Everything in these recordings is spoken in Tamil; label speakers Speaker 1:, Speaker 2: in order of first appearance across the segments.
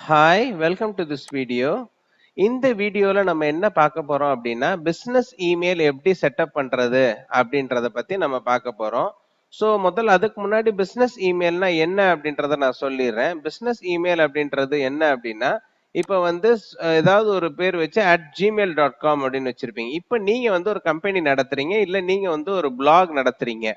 Speaker 1: Hi, welcome to this video. இந்த வீடியோல நம்ம என்ன பார்க்க போறோம் அப்படின்னா பிசினஸ் இமெயில் எப்படி செட்டப் பண்றது அப்படின்றத பத்தி நம்ம பார்க்க போறோம். ஸோ முதல்ல அதுக்கு முன்னாடி பிசினஸ் இமெயில்னா என்ன அப்படின்றத நான் சொல்லிடுறேன். பிசினஸ் இமெயில் அப்படின்றது என்ன அப்படின்னா இப்போ வந்து ஏதாவது ஒரு பேர் வச்சு @gmail.com அப்படின்னு வச்சிருப்பீங்க. இப்போ நீங்க வந்து ஒரு கம்பெனி நடத்துறீங்க, இல்ல நீங்க வந்து ஒரு blog நடத்துறீங்க.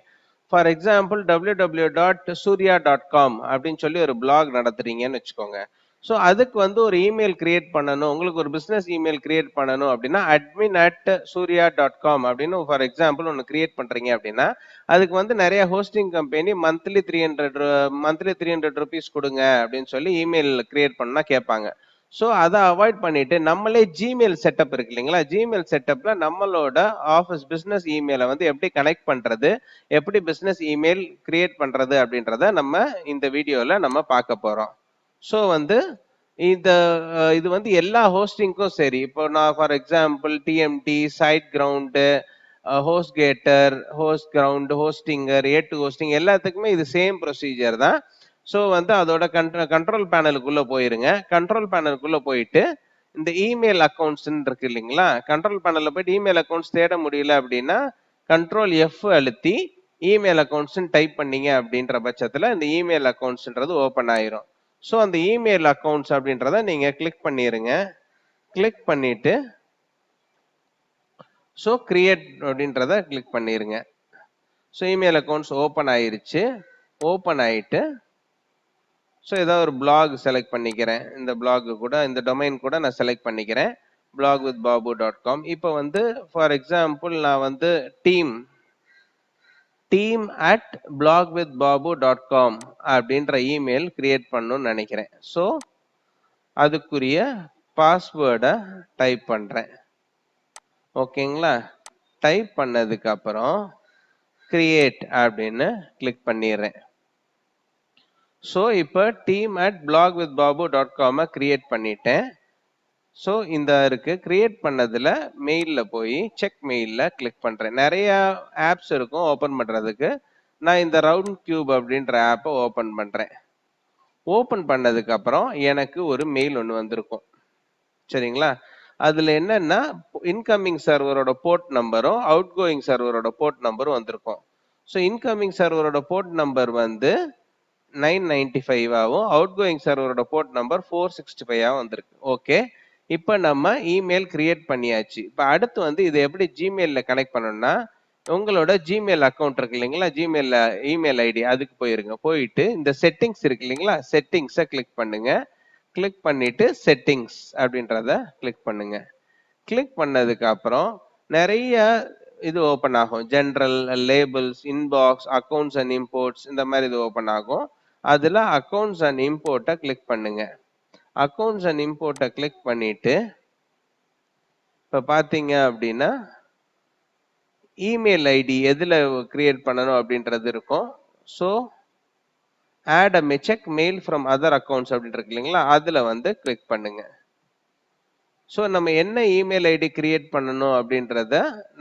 Speaker 1: ஃபார் எக்ஸாம்பிள் www.surya.com அப்படின்னு சொல்லி ஒரு blog நடத்துறீங்கன்னு வச்சுக்கோங்க. ஸோ அதுக்கு வந்து ஒரு இமெயில் கிரியேட் பண்ணணும், உங்களுக்கு ஒரு பிசினஸ் இமெயில் கிரியேட் பண்ணணும் அப்படின்னா admin@surya.com அப்படின்னு ஃபார் எக்ஸாம்பிள் ஒன்று கிரியேட் பண்றீங்க அப்படின்னா அதுக்கு வந்து நிறைய ஹோஸ்டிங் கம்பெனி மந்த்லி 300 ருபீஸ் கொடுங்க அப்படின்னு சொல்லி இமெயில் கிரியேட் பண்ணா கேட்பாங்க. ஸோ அதை அவாய்ட் பண்ணிட்டு நம்மளே ஜிமெயில் செட்டப் இருக்கு இல்லைங்களா, ஜிமெயில் செட்டப்ல நம்மளோட ஆஃபீஸ் பிசினஸ் இமெயிலை வந்து எப்படி கனெக்ட் பண்றது, எப்படி பிசினஸ் இமெயில் கிரியேட் பண்றது அப்படின்றத நம்ம இந்த வீடியோல நம்ம பார்க்க போறோம். ஸோ வந்து இந்த இது வந்து எல்லா ஹோஸ்டிங்க்கும் சரி. இப்போ நான் for example TMD, SiteGround, HostGator, host ground, Hostinger, ஏ2 ஹோஸ்டிங் எல்லாத்துக்குமே இது சேம் ப்ரொசீஜர் தான். ஸோ வந்து அதோட கண்ட்ரோல் பேனலுக்குள்ள போயிருங்க. கண்ட்ரோல் பேனலுக்குள்ள போயிட்டு இந்த இமெயில் அக்கௌண்ட்ஸ் இருக்கு இல்லைங்களா, கண்ட்ரோல் பேனல்ல போயிட்டு இமெயில் அக்கௌண்ட்ஸ் தேட முடியல அப்படின்னா கண்ட்ரோல் எஃப் அழுத்தி இமெயில் அக்கௌண்ட்ஸ் டைப் பண்ணீங்க அப்படின்ற பட்சத்துல இந்த இமெயில் அக்கௌண்ட்ஸ்ன்றது ஓபன் ஆயிரும். ஸோ அந்த இமெயில் அக்கௌண்ட்ஸ் அப்படின்றத நீங்க கிளிக் பண்ணிருங்க. கிளிக் பண்ணிட்டு ஸோ கிரியேட் அப்படின்றத கிளிக் பண்ணிருங்க. ஸோ இமெயில் அக்கௌண்ட்ஸ் ஓப்பன் ஆயிருச்சு. ஓப்பன் ஆயிட்டு ஸோ ஏதாவது ஒரு பிளாக் செலக்ட் பண்ணிக்கிறேன். இந்த பிளாக் கூட இந்த டொமைன் கூட நான் செலக்ட் பண்ணிக்கிறேன், blogwithbabu.com. இப்போ வந்து ஃபார் எக்ஸாம்பிள் நான் வந்து team@blogwithbabu.com அப்படின்ற இமெயில் கிரியேட் பண்ணணும்னு நினைக்கிறேன். ஸோ அதுக்குரிய பாஸ்வேர்டை டைப் பண்றேன். ஓகேங்களா, டைப் பண்ணதுக்கு அப்புறம் கிரியேட் அப்படின்னு கிளிக் பண்ணிடுறேன். ஸோ இப்போ team@blogwithbabu.com கிரியேட் பண்ணிட்டேன். ஸோ இந்த இருக்கு கிரியேட் பண்ணதுல மெயில்ல போய் செக் மெயில்ல கிளிக் பண்றேன். நிறைய ஆப்ஸ் இருக்கும் ஓபன் பண்றதுக்கு. நான் இந்த ரவுண்ட் கியூப் அப்படின்ற ஆப்பை ஓபன் பண்றேன். ஓபன் பண்ணதுக்கு அப்புறம் எனக்கு ஒரு மெயில் ஒன்று வந்திருக்கும், சரிங்களா. அதுல என்னன்னா இன்கமிங் சர்வரோட போர்ட் நம்பரும் அவுட் கோயிங் சர்வரோட போர்ட் நம்பரும் வந்திருக்கும். ஸோ இன்கமிங் சர்வரோட போர்ட் நம்பர் வந்து 995 ஆகும், அவுட் கோயிங் சர்வரோட போர்ட் நம்பர் 465 வந்திருக்கு. ஓகே, இப்போ நம்ம இமெயில் கிரியேட் பண்ணியாச்சு. இப்போ அடுத்து வந்து இது எப்படி ஜிமெயில்ல கனெக்ட் பண்ணணும்னா உங்களோட ஜிமெயில் அக்கௌண்ட் இருக்கு இல்லைங்களா, ஜிமெயில்ல இமெயில் ஐடி அதுக்கு போயிருங்க. போயிட்டு இந்த செட்டிங்ஸ் இருக்கு இல்லைங்களா, செட்டிங்ஸை கிளிக் பண்ணுங்க. கிளிக் பண்ணிட்டு செட்டிங்ஸ் அப்படின்றத கிளிக் பண்ணுங்க. கிளிக் பண்ணதுக்கு அப்புறம் நிறைய இது ஓபன் ஆகும். General, labels, inbox, accounts and imports, இந்த மாதிரி இது ஓபன் ஆகும். அதுல அக்கௌண்ட்ஸ் அண்ட் இம்போர்ட்டை கிளிக் பண்ணுங்க. அக்கௌண்ட்ஸ் அண்ட் இம்போர்ட்டை கிளிக் பண்ணிட்டு இப்ப பாத்தீங்க அப்படின்னா இமெயில் ஐடி எதுல கிரியேட் பண்ணணும் அப்படின்றது இருக்கும். So add a check mail from other accounts அப்படின்னு இருக்கு இல்லைங்களா, அதுல வந்து கிளிக் பண்ணுங்க. ஸோ நம்ம என்ன இமெயில் ஐடி கிரியேட் பண்ணணும் அப்படின்றத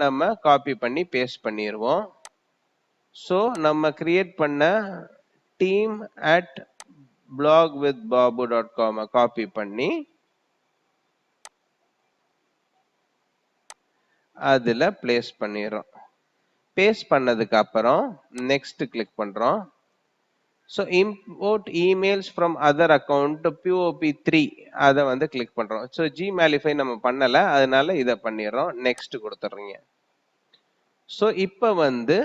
Speaker 1: நம்ம காப்பி பண்ணி பேஸ்ட் பண்ணிடுவோம். ஸோ நம்ம கிரியேட் பண்ண team@blogwithbabu.com காப்பி பண்ணி அதுல பிளேஸ் பண்ணிடுறோம். பேஸ்ட் பண்ணதுக்கு அப்புறம் நெக்ஸ்ட் கிளிக் பண்றோம். So import emails from other account POP3 அதை வந்து கிளிக் பண்றோம். ஸோ ஜிமெயிலிஃபை நம்ம பண்ணல, அதனால இதை பண்ணிடுறோம். நெக்ஸ்ட் கொடுத்துட்றீங்க. ஸோ இப்போ வந்து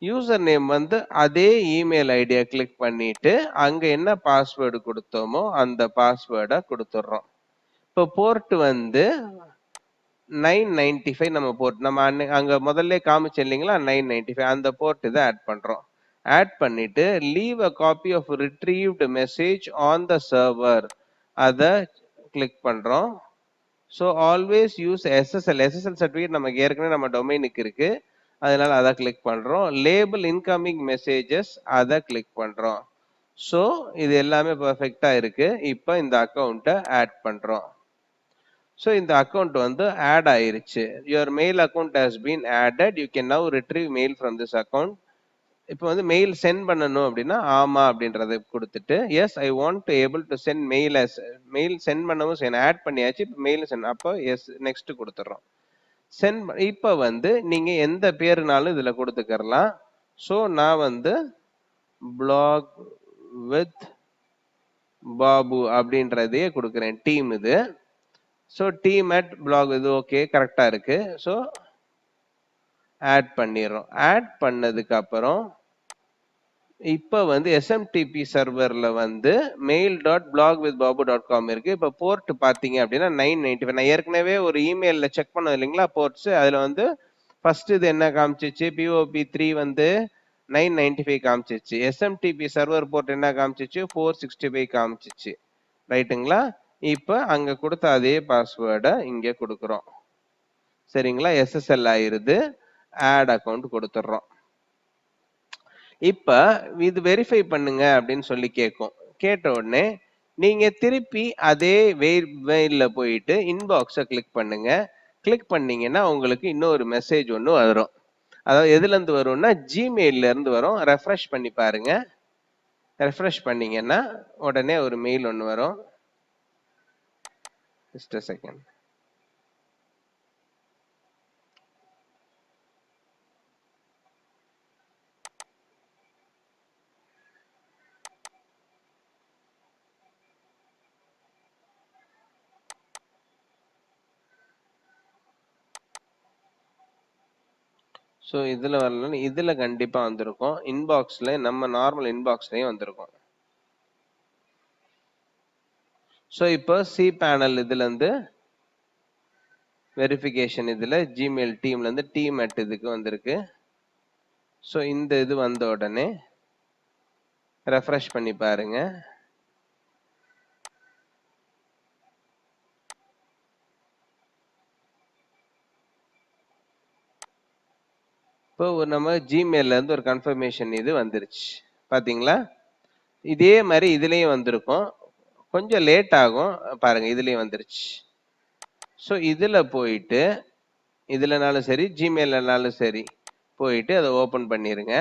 Speaker 1: யூசர் நேம் வந்து அதே இமெயில் ஐடியை கிளிக் பண்ணிட்டு அங்க என்ன பாஸ்வேர்டு கொடுத்தோமோ அந்த பாஸ்வேர்டை கொடுத்துட்றோம். இப்போ போர்ட் வந்து 995 நம்ம போர்ட் நம்ம அங்க முதல்ல காமிச்சு இல்லைங்களா 995, அந்த போர்ட் இதை ஆட் பண்றோம். ஆட் பண்ணிட்டு leave a copy of retrieved message on the server அதை கிளிக் பண்றோம். So always use SSL certificate நமக்கு ஏற்கனவே நம்ம டொமைனுக்கு இருக்கு, அதனால அதை கிளிக் பண்றோம். லேபிள் இன்கமிங் மெசேஜஸ் அதை கிளிக் பண்றோம். ஸோ இது எல்லாமே பர்ஃபெக்டா இருக்கு. இப்போ இந்த அக்கௌண்ட்டை ஆட் பண்றோம். ஸோ இந்த அக்கௌண்ட் வந்து ஆட் ஆயிருச்சு. Your mail account has been added, you can now retrieve mail from this account. இப்போ வந்து மெயில் சென்ட் பண்ணணும் அப்படின்னா ஆமா அப்படின்றத கொடுத்துட்டு yes I want to able to send mail as mail send பண்ணவும் செய்யணும் ஆட் பண்ணியாச்சு இப்போ மெயில் சென்ட் அப்போ எஸ் நெக்ஸ்ட் கொடுத்துட்றோம் சென்ட் இப்போ வந்து நீங்க எந்த பேருனாலும் இதுல கொடுத்துக்கறலாம் ஸோ நான் வந்து பிளாக் வித் பாபு அப்படின்றதையே கொடுக்குறேன் டீம் இது ஸோ டீம் அட் பிளாக் இது ஓகே கரெக்டா இருக்கு ஸோ ஆட் பண்ணிடுறோம் ஆட் பண்ணதுக்கு அப்புறம் இப்போ வந்து எஸ்எம்டிபி சர்வர்ல வந்து mail.blogwithbabu.com இருக்கு இப்போ போர்ட் பாத்தீங்க அப்படின்னா 995 நான் ஏற்கனவே ஒரு இமெயில்ல செக் பண்ணது இல்லைங்களா போர்ட்ஸ் அதுல வந்து ஃபர்ஸ்ட் இது என்ன காமிச்சிச்சு POP3 வந்து 995 காமிச்சிச்சு எஸ்எம்டிபி சர்வர் போர்ட் என்ன காமிச்சிச்சு 465 காமிச்சிச்சு ரைட்டுங்களா இப்போ அங்க கொடுத்த அதே பாஸ்வேர்டை இங்க கொடுக்குறோம் சரிங்களா SSL ஆயிருது ஆட் அக்கௌண்ட் கொடுத்துட்றோம் இப்ப இது வெரிஃபை பண்ணுங்க அப்படின்னு சொல்லி கேட்கும் கேட்ட உடனே நீங்க திருப்பி அதே மெயில்ல போயிட்டு இன்பாக்ஸை கிளிக் பண்ணுங்க கிளிக் பண்ணீங்கன்னா உங்களுக்கு இன்னொரு மெசேஜ் ஒன்று வரும் அதாவது எதுல இருந்து வரும்னா ஜிமெயில்ல இருந்து வரும் ரெஃப்ரெஷ் பண்ணி பாருங்க ரெஃப்ரெஷ் பண்ணீங்கன்னா உடனே ஒரு மெயில் ஒன்று வரும் ஜஸ்ட் a செகண்ட் ஸோ இதுல வரலன்னு இதுல கண்டிப்பா வந்திருக்கும் இன்பாக்ஸ்ல நம்ம நார்மல் இன்பாக்ஸ்லயும் வந்திருக்கும் ஸோ இப்போ சி பேனல் இதுல இருந்து வெரிஃபிகேஷன் இதுல ஜிமெயில் டீம்ல இருந்து டீம் அட் இதுக்கு வந்திருக்கு ஸோ இந்த இது வந்த உடனே ரெஃப்ரெஷ் பண்ணி பாருங்க இப்போ நம்ம ஜிமெயில்ல இருந்து ஒரு கன்ஃபர்மேஷன் இது வந்துருச்சு பாத்தீங்களா இதே மாதிரி இதுலயும் வந்திருக்கும் கொஞ்சம் லேட் ஆகும் பாருங்க இதுலயும் வந்துருச்சு ஸோ இதுல போயிட்டு இதுலனாலும் சரி ஜிமெயில்னாலும் சரி போயிட்டு அதை ஓபன் பண்ணிருங்க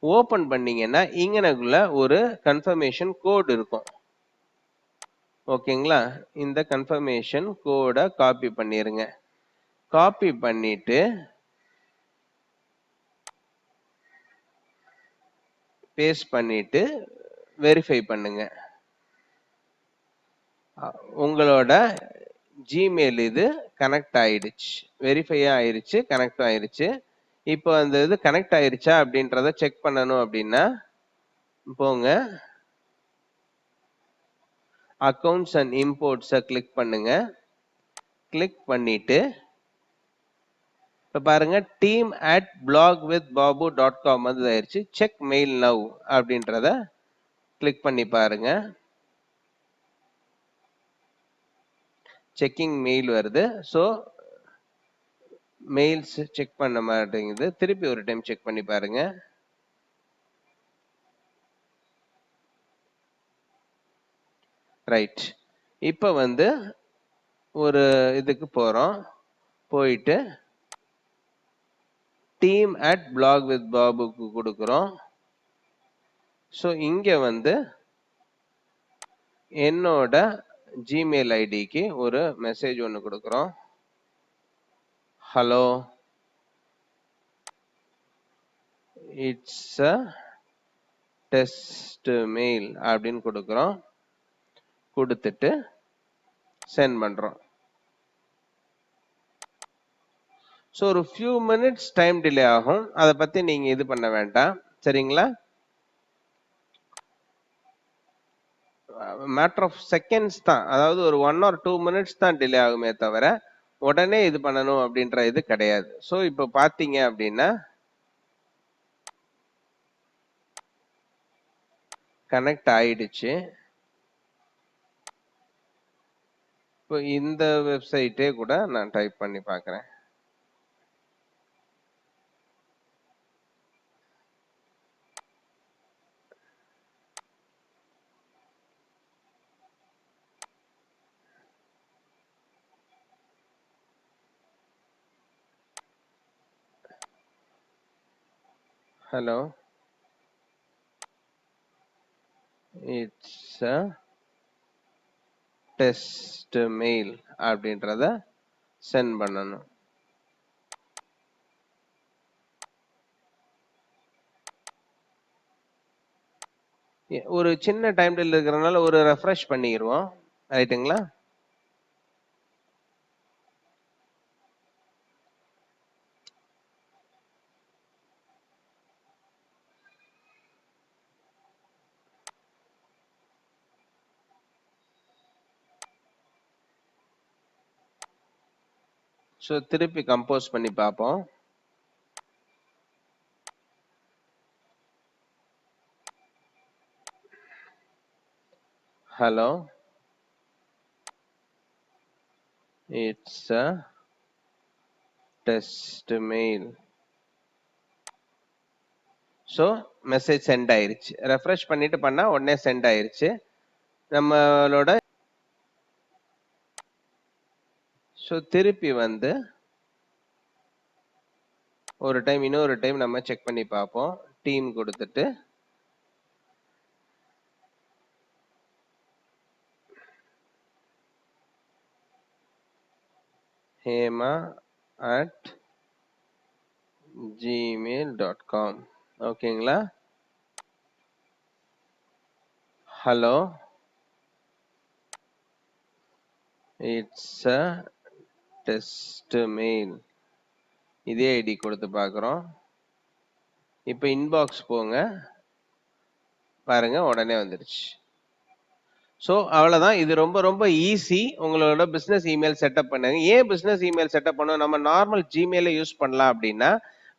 Speaker 1: ஓபன் பண்ணீங்கன்னா இங்கனக்குள்ள ஒரு கன்ஃபர்மேஷன் கோட் இருக்கும் ஓகேங்களா இந்த கன்ஃபர்மேஷன் கோடை காப்பி பண்ணிருங்க காப்பி பண்ணிட்டு பேஸ்ட் பண்ணிட்டு வெரிஃபை பண்ணுங்க உங்களோட ஜிமெயில் இது கனெக்ட் ஆயிடுச்சு வெரிஃபை ஆயிருச்சு கனெக்ட் ஆயிருச்சு இப்போ அந்த இது கனெக்ட் ஆயிருச்சா அப்படின்றத செக் பண்ணணும் அப்படின்னா போங்க அக்கவுண்ட்ஸ் அண்ட் இம்போர்ட்ஸை கிளிக் பண்ணுங்க கிளிக் பண்ணிட்டு இப்போ பாருங்க டீம் அட் blogwithbabu.com வந்து ஆயிருச்சு செக் மெயில் நவ் அப்படின்றத கிளிக் பண்ணி பாருங்க செக்கிங் மெயில் வருது ஸோ மெயில்ஸ் செக் பண்ண மாட்டேங்குது திருப்பி ஒரு டைம் செக் பண்ணி பாருங்க ரைட் இப்போ வந்து ஒரு இதுக்கு போறோம் போயிட்டு டீம் அட் பிளாக் வித் பாபுக்கு கொடுக்குறோம் ஸோ இங்க வந்து என்னோட ஜிமெயில் ஐடிக்கு ஒரு மெசேஜ் ஒன்று கொடுக்குறோம் hello it's a test mail அப்படின்னு கொடுக்குறோம் கொடுத்துட்டு சென்ட் பண்றோம் ஸோ ஒரு ஃபியூ மினிட்ஸ் டைம் டிலே ஆகும் அதை பத்தி நீங்க இது பண்ண வேண்டாம் சரிங்களா மேட்டர் ஆஃப் செகண்ட்ஸ் தான் அதாவது ஒரு 1 or 2 மினிட்ஸ் தான் டிலே ஆகுமே தவிர உடனே இது பண்ணணும் அப்படின்ற இது கிடையாது ஸோ இப்போ பார்த்தீங்க அப்படின்னா கனெக்ட் ஆயிடுச்சு இப்போ இந்த வெப்சைட்டே கூட நான் டைப் பண்ணி பார்க்குறேன் hello it's a test mail அப்படின்றத சென்ட் பண்ணணும். ஒரு சின்ன டைம் டிலே இருக்கிறதுனால ஒரு ரெஃப்ரெஷ் பண்ணிடுவோம். ரைட்டுங்களா? ஸோ திருப்பி கம்போஸ் பண்ணி பார்ப்போம். Hello, it's a test mail. So message sent ஆயிருச்சு. ரெஃப்ரெஷ் பண்ணிட்டு பண்ணா உடனே சென்ட் ஆயிருச்சு. நம்மளோட ஸோ திருப்பி வந்து இன்னொரு டைம் நம்ம செக் பண்ணி பார்ப்போம். டீம் கொடுத்துட்டு hema@gmail.com. ஓகேங்களா? Hello, it's a test mail. இதே ஐடி கொடுத்து பார்க்குறோம். இப்போ இன்பாக்ஸ் போங்க, பாருங்க உடனே வந்துருச்சு. ஸோ அவ்வளோதான். இது ரொம்ப ரொம்ப ஈஸி. உங்களோட பிஸ்னஸ் இமெயில் செட்டப் பண்ணுங்க. ஏன் பிஸ்னஸ் இமெயில் செட்டப் பண்ணணும்? நம்ம நார்மல் ஜிமெயிலை யூஸ் பண்ணலாம் அப்படின்னா,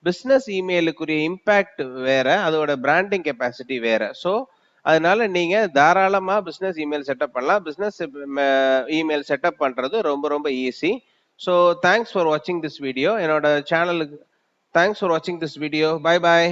Speaker 1: பிஸ்னஸ் இமெயிலுக்குரிய இம்பேக்ட் வேற, அதோட பிராண்டிங் கெப்பாசிட்டி வேற. ஸோ அதனால நீங்க தாராளமா பிஸ்னஸ் இமெயில் செட்டப் பண்ணலாம். பிஸ்னஸ் இமெயில் செட்டப் பண்றது ரொம்ப ரொம்ப ஈஸி. ஸோ தேங்க்ஸ் ஃபார் வாட்சிங் திஸ் வீடியோ. என்னோட சேனலுக்கு தேங்க்ஸ் ஃபார் வாட்சிங் திஸ் வீடியோ. Bye bye.